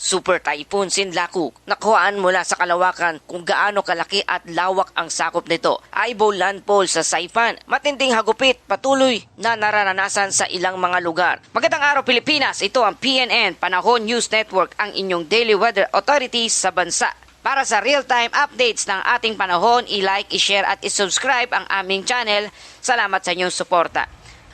Super Typhoon Sinlaku. Nakuhaan mula sa kalawakan kung gaano kalaki at lawak ang sakop nito. Eyeball landfall sa Saipan. Matinding hagupit patuloy na nararanasan sa ilang mga lugar. Magandang araw Pilipinas, ito ang PNN Panahon News Network, ang inyong daily weather authorities sa bansa. Para sa real-time updates ng ating panahon, i-like, i-share at i-subscribe ang aming channel. Salamat sa inyong suporta.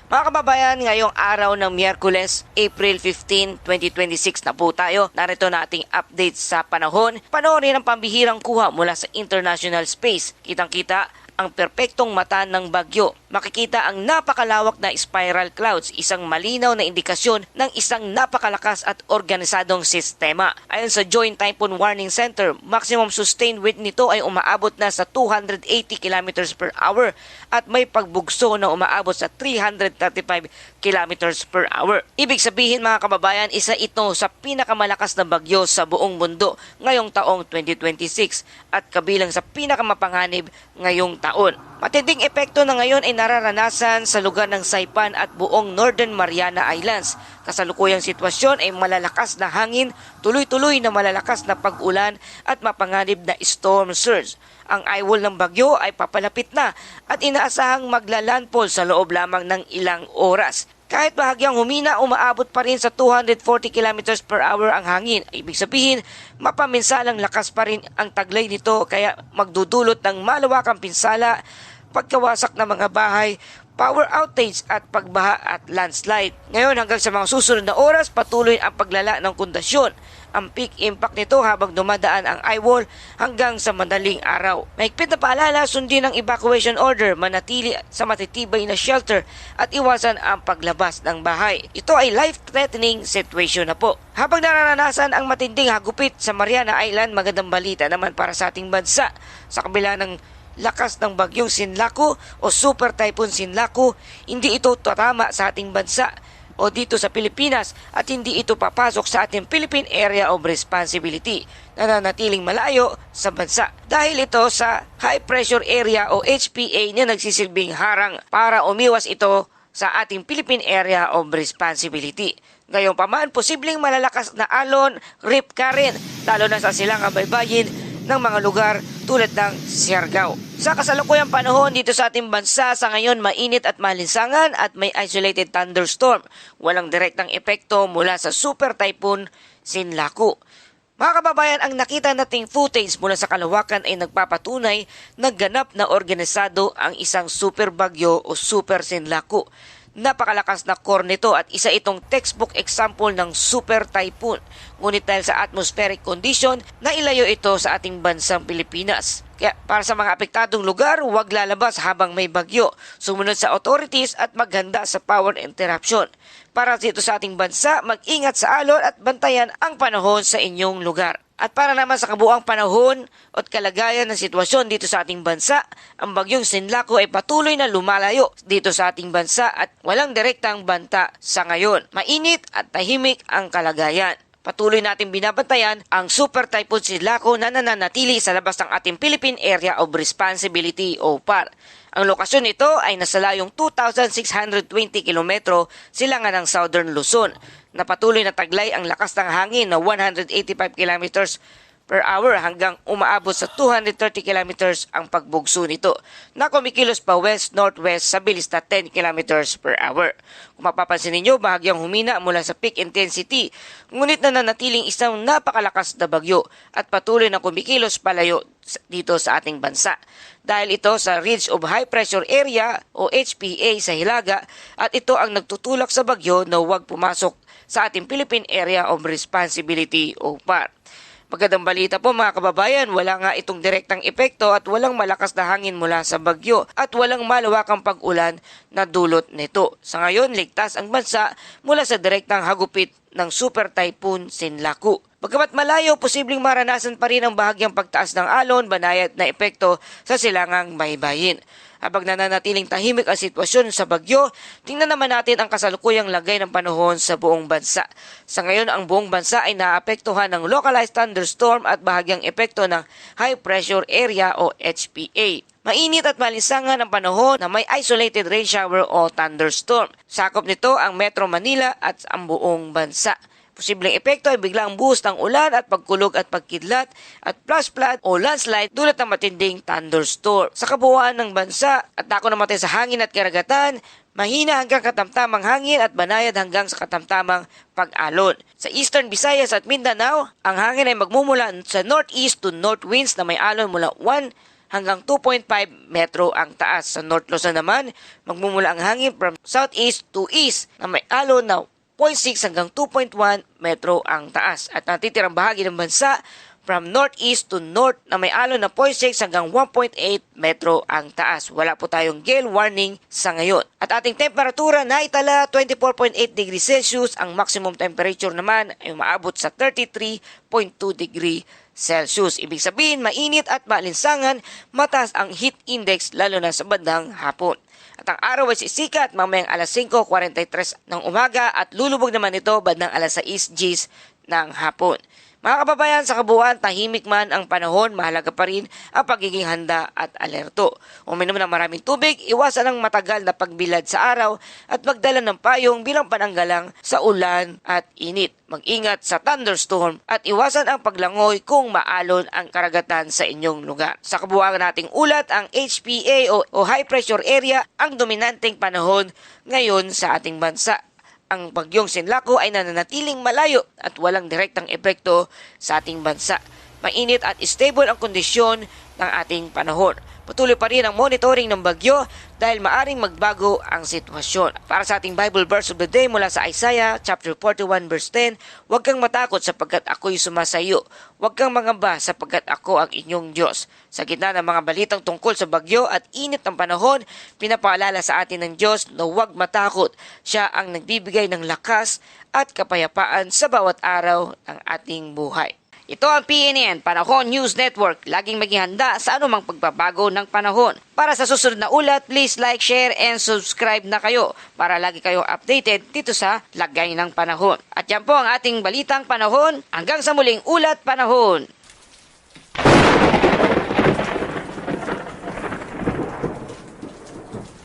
Mga kababayan, ngayong araw ng Miyerkules, April 15, 2026 na po tayo. Narito na ating update sa panahon. Panoorin ang pambihirang kuha mula sa international space. Kitang-kita ang perpektong mata ng bagyo. Makikita ang napakalawak na spiral clouds, isang malinaw na indikasyon ng isang napakalakas at organisadong sistema. Ayon sa Joint Typhoon Warning Center, maximum sustained wind nito ay umaabot na sa 280 km per hour at may pagbugso na umaabot sa 335 km per hour. Ibig sabihin mga kababayan, isa ito sa pinakamalakas na bagyo sa buong mundo ngayong taong 2026 at kabilang sa pinakamapanganib ngayong taon. Matinding epekto na ngayon ay nararanasan sa lugar ng Saipan at buong Northern Mariana Islands. Kasalukuyang sitwasyon ay malalakas na hangin, tuloy-tuloy na malalakas na pag-ulan at mapanganib na storm surge. Ang eyewall ng bagyo ay papalapit na at inaasahang maglalandfall sa loob lamang ng ilang oras. Kahit bahagyang humina, umaabot pa rin sa 240 km per hour ang hangin. Ibig sabihin, mapaminsalang lakas pa rin ang taglay nito kaya magdudulot ng malawakang pinsala, pagkawasak ng mga bahay, power outage at pagbaha at landslide. Ngayon hanggang sa mga susunod na oras, patuloy ang paglala ng kondisyon. Ang peak impact nito habang dumadaan ang eyewall hanggang sa madaling araw. Mahigpit na paalala, sundin ang evacuation order, manatili sa matitibay na shelter at iwasan ang paglabas ng bahay. Ito ay life-threatening situation na po. Habang nararanasan ang matinding hagupit sa Mariana Island, magandang balita naman para sa ating bansa. Sa kabila ng lakas ng bagyong Sinlaku o Super Typhoon Sinlaku, hindi ito tatama sa ating bansa o dito sa Pilipinas at hindi ito papasok sa ating Philippine Area of Responsibility na nanatiling malayo sa bansa dahil ito sa High Pressure Area o HPA na nagsisilbing harang para umiwas ito sa ating Philippine Area of Responsibility. Gayunpaman, posibleng malalakas na alon, rip current, lalo na sa silangang baybayin ng mga lugar tulad ng Siargao. Sa kasalukuyang panahon dito sa ating bansa, sa ngayon mainit at malinsangan at may isolated thunderstorm. Walang direktang epekto mula sa Super Typhoon Sinlaku. Mga kababayan, ang nakita nating footage mula sa kalawakan ay nagpapatunay na ganap na organisado ang isang super bagyo o Super Sinlaku. Napakalakas na core nito at isa itong textbook example ng super typhoon. Ngunit dahil sa atmospheric condition, nailayo ito sa ating bansang Pilipinas. Kaya para sa mga apektadong lugar, huwag lalabas habang may bagyo. Sumunod sa authorities at maghanda sa power interruption. Para dito sa ating bansa, mag-ingat sa alon at bantayan ang panahon sa inyong lugar. At para naman sa kabuang panahon at kalagayan ng sitwasyon dito sa ating bansa, ang bagyong Sinlaku ay patuloy na lumalayo dito sa ating bansa at walang direktang banta sa ngayon. Mainit at tahimik ang kalagayan. Patuloy natin binabantayan ang Super Typhoon Sinlaku na nananatili sa labas ng ating Philippine Area of Responsibility o PAR. Ang lokasyon nito ay nasa layong 2,620 kilometro silangan ng Southern Luzon. Napatuloy na taglay ang lakas ng hangin na 185 kilometers per hour hanggang umaabot sa 230 kilometers ang pagbugso nito na kumikilos pa west-northwest sa bilis na 10 kilometers per hour. Kung mapapansin ninyo, bahagyang humina mula sa peak intensity, ngunit nananatiling isang napakalakas na bagyo at patuloy na kumikilos palayo dito sa ating bansa. Dahil ito sa Ridge of High Pressure Area o HPA sa Hilaga at ito ang nagtutulak sa bagyo na huwag pumasok sa ating Philippine Area of Responsibility o PAR. Magandang balita po mga kababayan, wala nga itong direktang epekto at walang malakas na hangin mula sa bagyo at walang malawakang pag-ulan na dulot nito. Sa ngayon, ligtas ang bansa mula sa direktang hagupit ng Super Typhoon Sinlaku. Bagamat malayo, posibleng maranasan pa rin ang bahagyang pagtaas ng alon, banayad na epekto sa silangang baybayin. Habang nananatiling tahimik ang sitwasyon sa bagyo, tingnan naman natin ang kasalukuyang lagay ng panahon sa buong bansa. Sa ngayon, ang buong bansa ay naapektuhan ng localized thunderstorm at bahagyang epekto ng high pressure area o HPA. Mainit at malinsangan ang panahon na may isolated rain shower o thunderstorm. Sakop nito ang Metro Manila at ang buong bansa. Posibleng epekto ay biglang boost ng ulan at pagkulog at pagkidlat at flash flood o landslide dulot ng matinding thunderstorm. Sa kabuuan ng bansa at dako namatay sa hangin at karagatan, mahina hanggang katamtamang hangin at banayad hanggang sa katamtamang pag-alon. Sa Eastern Visayas at Mindanao, ang hangin ay magmumula sa northeast to north winds na may alon mula 1 hanggang 2.5 metro ang taas. Sa North Luzon naman, magmumula ang hangin from southeast to east na may alon na 0.6 hanggang 2.1 metro ang taas. At natitirang bahagi ng bansa from northeast to north na may alon na 0.6 hanggang 1.8 metro ang taas. Wala po tayong gale warning sa ngayon. At ating temperatura na itala 24.8 degrees Celsius. Ang maximum temperature naman ay umaabot sa 33.2 degrees Celsius. Ibig sabihin, mainit at maalinsangan, mataas ang heat index lalo na sa bandang hapon. At ang araw ay sisikat mamayang alas 5:43 ng umaga at lulubog naman ito bandang alas 6 Gs ng hapon. Mga kababayan, sa kabuuan, tahimik man ang panahon, mahalaga pa rin ang pagiging handa at alerto. Uminom ng maraming tubig, iwasan ang matagal na pagbilad sa araw at magdala ng payong bilang pananggalang sa ulan at init. Mag-ingat sa thunderstorm at iwasan ang paglangoy kung maalon ang karagatan sa inyong lugar. Sa kabuuan nating ulat, ang HPA o high pressure area ang dominanteng panahon ngayon sa ating bansa. Ang bagyong Sinlaco ay nananatiling malayo at walang direktang epekto sa ating bansa. Mainit at stable ang kondisyon ng ating panahon. Patuloy pa rin ang monitoring ng bagyo dahil maaring magbago ang sitwasyon. Para sa ating Bible verse of the day mula sa Isaiah chapter 41 verse 10, huwag kang matakot sapagkat ako'y sumasayo. Huwag kang mangamba sapagkat ako ang inyong Diyos. Sa gitna ng mga balitang tungkol sa bagyo at init ng panahon, pinapaalala sa atin ng Diyos na huwag matakot. Siya ang nagbibigay ng lakas at kapayapaan sa bawat araw ng ating buhay. Ito ang PNN, Panahon News Network. Laging maging handa sa anumang pagbabago ng panahon. Para sa susunod na ulat, please like, share, and subscribe na kayo para lagi kayong updated dito sa Lagay ng Panahon. At yan po ang ating balitang panahon. Hanggang sa muling ulat panahon.